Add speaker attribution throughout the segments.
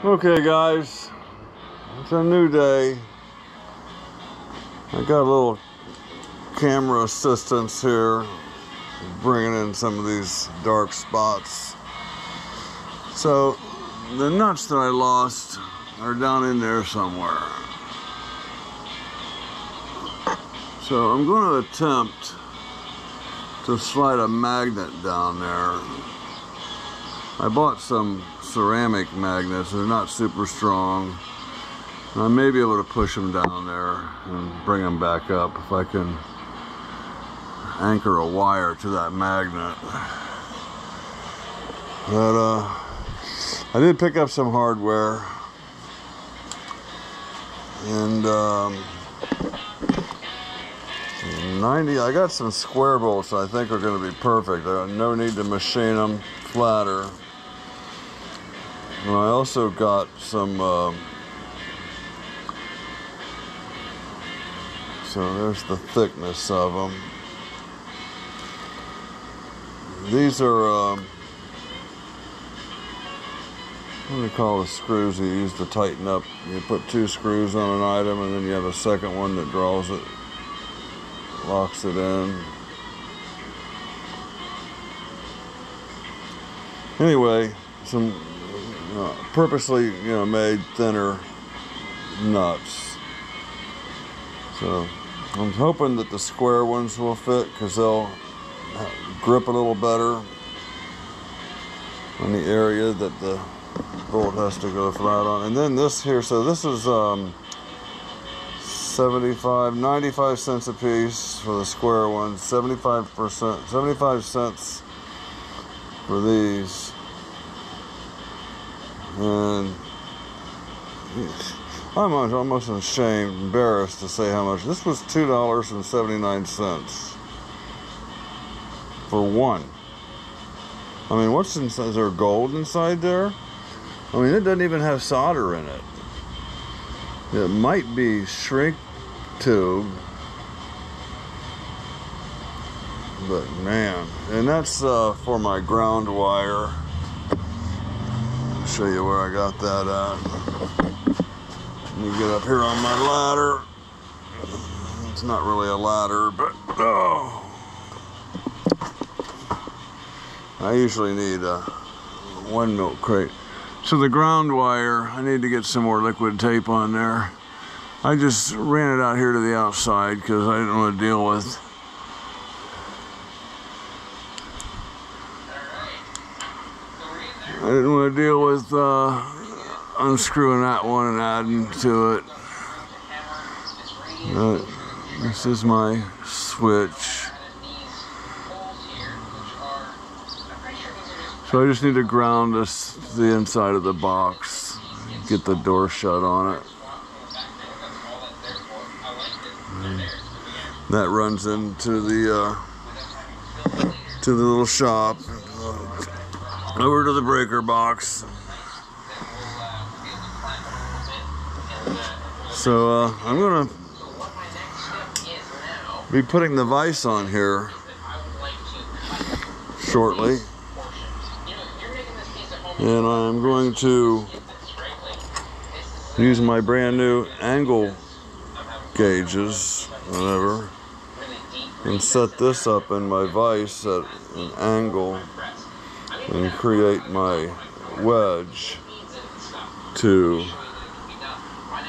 Speaker 1: Okay guys, it's a new day. I got a little camera assistance here, bringing in some of these dark spots. So the nuts that I lost are down in there somewhere. So I'm going to attempt to slide a magnet down there. I bought some ceramic magnets. They're not super strong. I may be able to push them down there and bring them back up if I can anchor a wire to that magnet. But I did pick up some hardware, and I got some square bolts I think are going to be perfect. No need to machine them flatter. And I also got some so there's the thickness of them. These are what do they call the screws you use to tighten up? You put two screws on an item and then you have a second one that draws it, locks it in. Anyway, some purposely, made thinner nuts. So I'm hoping that the square ones will fit because they'll grip a little better on the area that the bolt has to go flat on. And then this here, so this is 95 cents a piece for the square ones, 75 cents for these. And I'm almost embarrassed to say how much. This was $2.79 for one. I mean, what's inside? Is there gold inside there? I mean, it doesn't even have solder in it. It might be shrink tube, but man, and that's for my ground wire. I'll show you where I got that at. Let me get up here on my ladder. It's not really a ladder, but I usually need one milk crate. So the ground wire, I need to get some more liquid tape on there. I just ran it out here to the outside because I didn't want to deal with unscrewing that one and adding to it. But this is my switch. So I just need to ground the inside of the box, get the door shut on it. And that runs into the little shop, over to the breaker box. So I'm gonna be putting the vise on here shortly. And I'm going to use my brand new angle gauges, whatever, and set this up in my vise at an angle and create my wedge to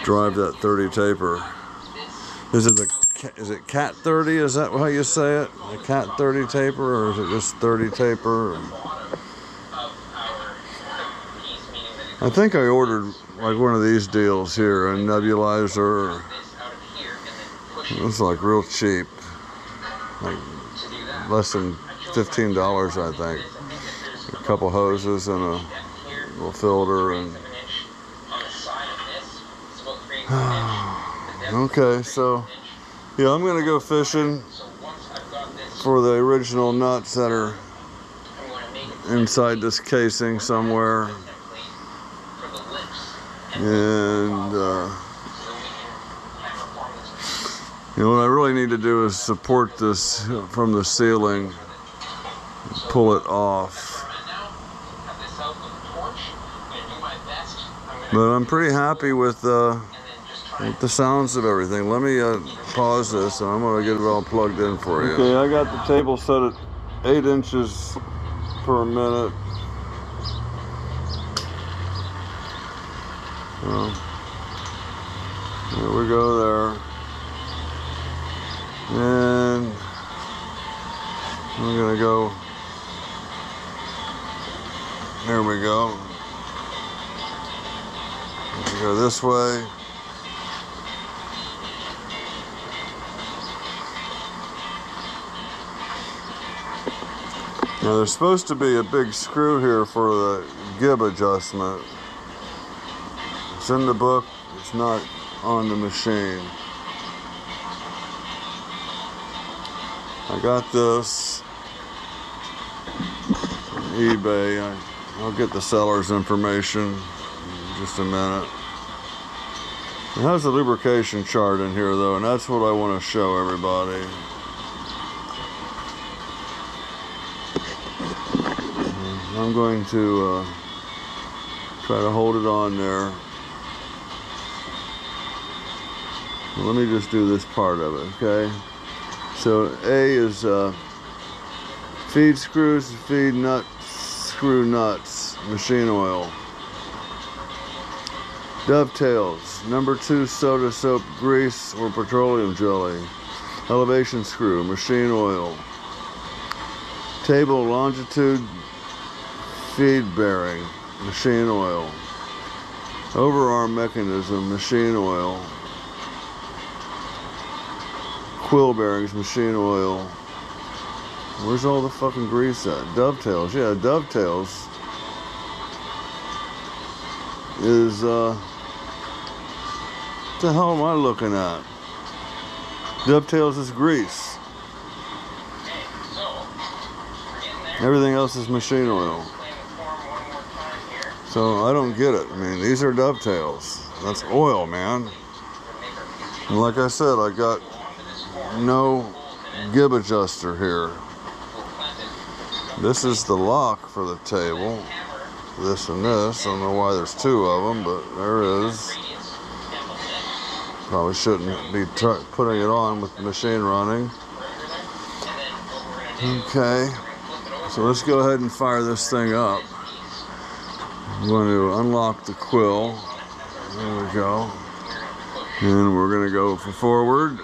Speaker 1: drive that 30 taper. Is it cat 30? Is that how you say it? A cat 30 taper, or is it just 30 taper? I think I ordered like one of these deals here, a nebulizer. It's like real cheap, like less than $15, I think. A couple hoses and a little filter and. Okay, so yeah, I'm gonna go fishing for the original nuts that are inside this casing somewhere. And what I really need to do is support this from the ceiling, pull it off. But I'm pretty happy with the sounds of everything. Let me pause this and I'm going to get it all plugged in for you. Okay, I got the table set at 8 inches per minute. Well, there we go there. And I'm going to go. There we go. Go this way. Now there's supposed to be a big screw here for the gib adjustment. It's in the book, it's not on the machine. I got this from eBay. I'll get the seller's information in just a minute. It has a lubrication chart in here though, and that's what I want to show everybody. I'm going to try to hold it on there. Let me just do this part of it, okay? So A is feed screws, feed nuts, screw nuts, machine oil. Dovetails, number 2 soda soap grease or petroleum jelly. Elevation screw, machine oil. Table longitude feed bearing, machine oil. Overarm mechanism, machine oil. Quill bearings, machine oil. Where's all the fucking grease at? Dovetails, yeah, dovetails is what the hell am I looking at? Dovetails is grease. Everything else is machine oil. So I don't get it. I mean, these are dovetails. That's oil, man. And like I said, I got no gib adjuster here. This is the lock for the table. This and this. I don't know why there's 2 of them, but there is. Probably shouldn't be putting it on with the machine running. Okay, so let's go ahead and fire this thing up. I'm going to unlock the quill. There we go. And we're going to go for forward.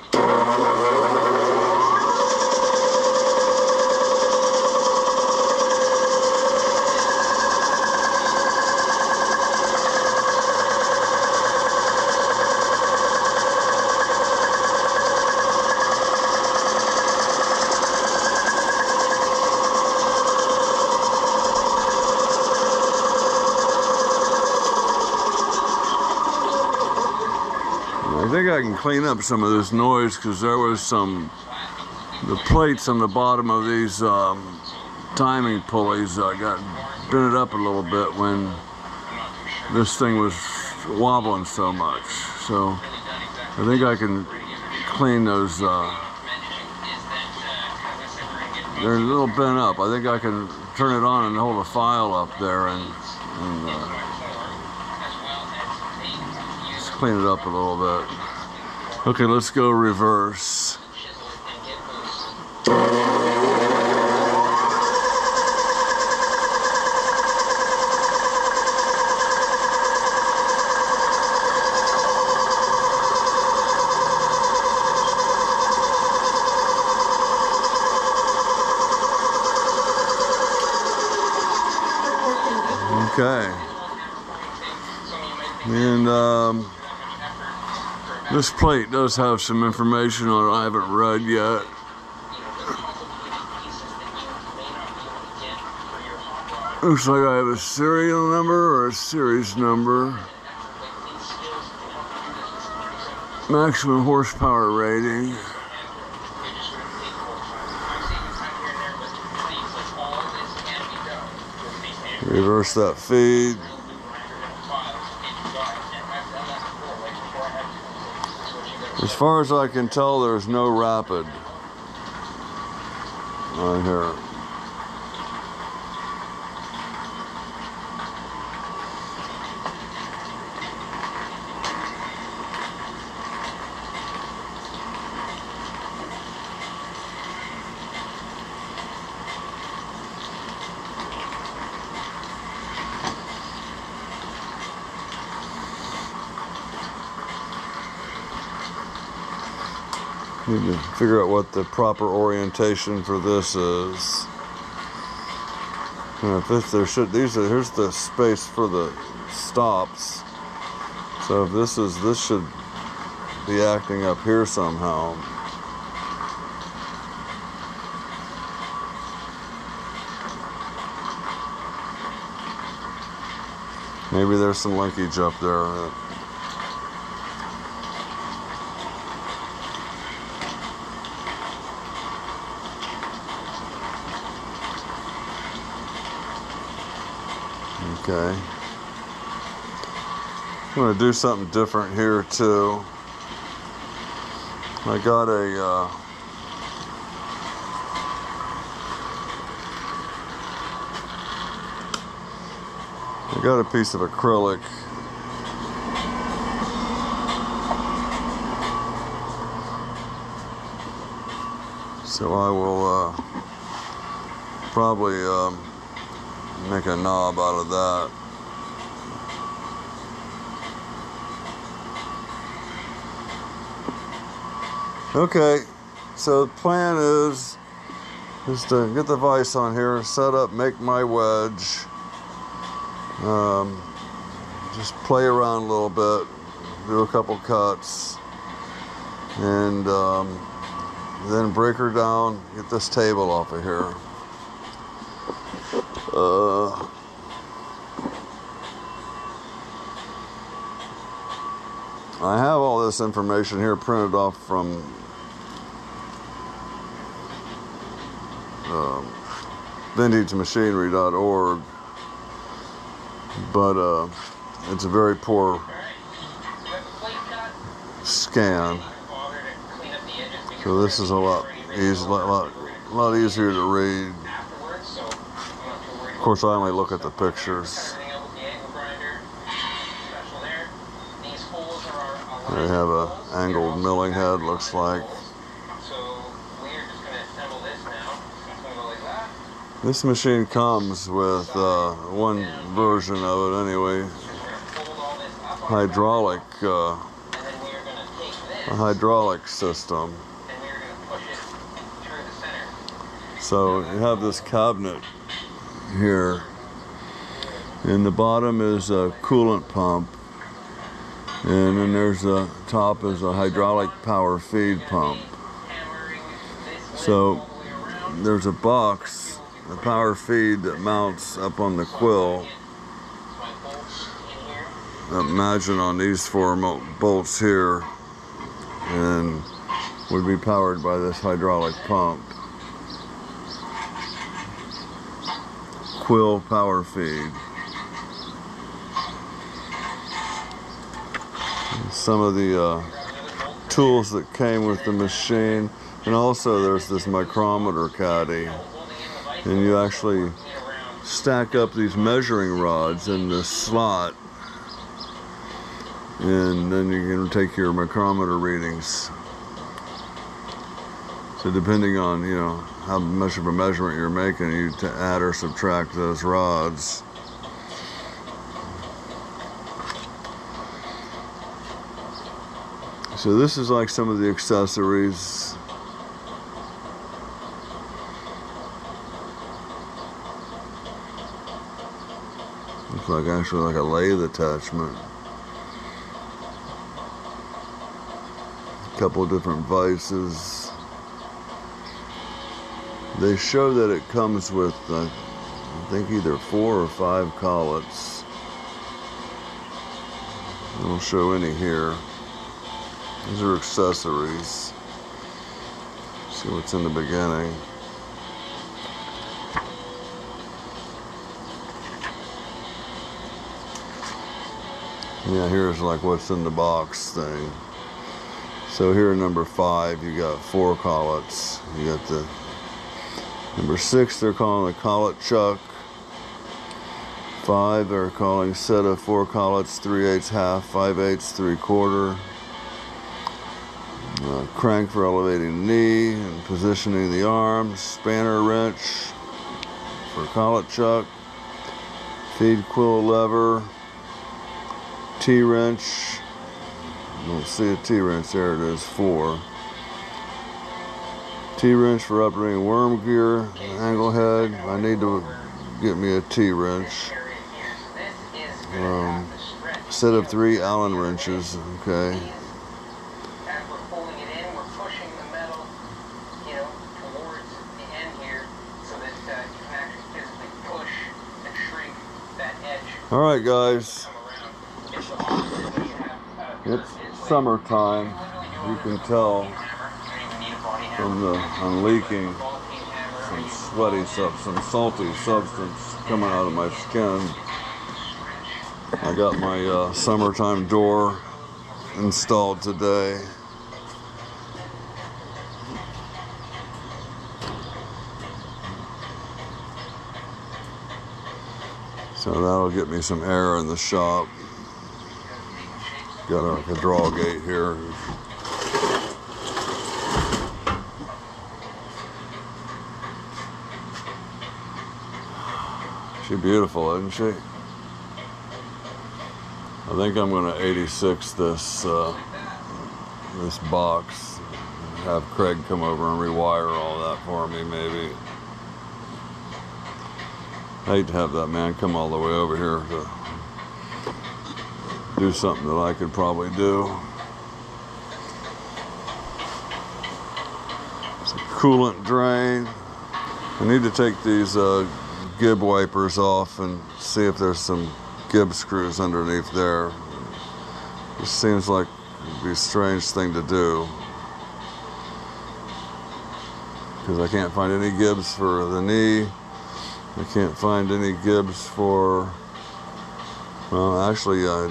Speaker 1: I think I can clean up some of this noise because there was the plates on the bottom of these timing pulleys got bent up a little bit when this thing was wobbling so much. So I think I can clean those. They're a little bent up. I think I can turn it on and hold a file up there and just clean it up a little bit. Okay, let's go reverse. Okay. And this plate does have some information on it I haven't read yet. Looks like I have a serial number or a series number. Maximum horsepower rating. Reverse that feed. As far as I can tell, there's no rapid on here. Need to figure out what the proper orientation for this is. And if here's the space for the stops. So if this should be acting up here somehow. Maybe there's some linkage up there. Okay. I'm going to do something different here too. I got a piece of acrylic. So I will probably make a knob out of that. Okay, so the plan is to get the vise on here, set up, make my wedge, just play around a little bit, do a couple cuts, and then break her down, get this table off of here. I have all this information here printed off from vintagemachinery.org, but it's a very poor scan. So this is a lot easier to read. Of course, I only look at the pictures. They have a angled milling head, looks like. This machine comes with one version of it anyway, a hydraulic system. So you have this cabinet here, and the bottom is a coolant pump, and then there's the top is a hydraulic power feed pump. So there's a box, a power feed that mounts up on the quill. Imagine on these four bolts here, and would be powered by this hydraulic pump. Quill power feed. Some of the tools that came with the machine, and also there's this micrometer caddy, and you actually stack up these measuring rods in this slot, and then you can take your micrometer readings. So depending on how much of a measurement you're making, you add or subtract those rods. So this is like some of the accessories. Looks like actually like a lathe attachment. A couple of different vices. They show that it comes with, I think, either 4 or 5 collets. They don't show any here. These are accessories. See what's in the beginning. Yeah, here's like what's in the box thing. So here, number 5, you got 4 collets. You got the number 6, they're calling a collet chuck. 5, they're calling set of 4 collets, 3/8 half, 5/8 3/4. Crank for elevating knee and positioning the arms. Spanner wrench for collet chuck. Feed quill lever. T-wrench. Don't see a T-wrench there. It is 4. T-wrench for operating worm gear, angle head. I need to get me a T-wrench. Set of 3 Allen wrenches. Okay.
Speaker 2: As we're pulling it in, we're pushing the metal, towards the end here, so that you can actually physically push and shrink that edge.
Speaker 1: All right, guys. It's summertime. You can tell I'm leaking some sweaty stuff, some salty substance coming out of my skin. I got my summertime door installed today. So that'll get me some air in the shop. Got a draw gate here. She's beautiful, isn't she? I think I'm going to 86 this this box. Have Craig come over and rewire all that for me, maybe. I hate to have that man come all the way over here to do something that I could probably do. It's a coolant drain. I need to take these gib wipers off and see if there's some gib screws underneath there. This seems like it'd be a strange thing to do, because I can't find any gibs for the knee. I can't find any gibs for, well, actually I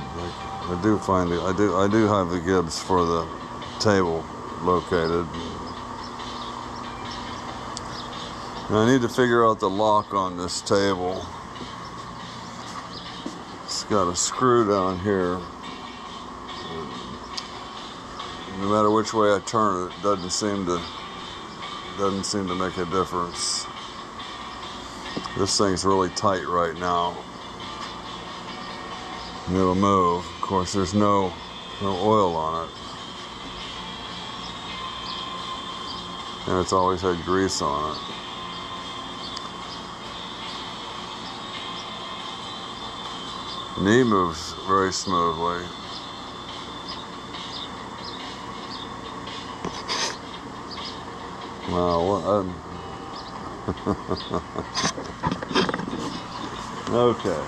Speaker 1: do find it. I do have the gibs for the table located. And I need to figure out the lock on this table. It's got a screw down here. No matter which way I turn it, doesn't seem to make a difference. This thing's really tight right now. And it'll move. Of course, there's no oil on it. And it's always had grease on it. Knee moves very smoothly. Wow, okay.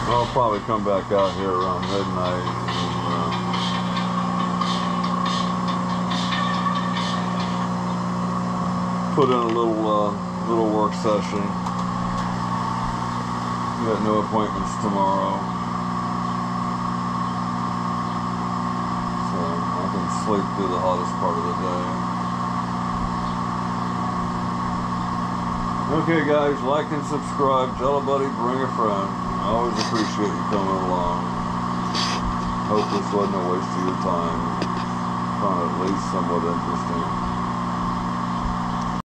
Speaker 1: I'll probably come back out here around midnight and put in a little work session. Got no appointments tomorrow, so I can sleep through the hottest part of the day. Okay, guys, like and subscribe. Tell a buddy, bring a friend. I always appreciate you coming along. Hope this wasn't a waste of your time. Found it at least somewhat interesting.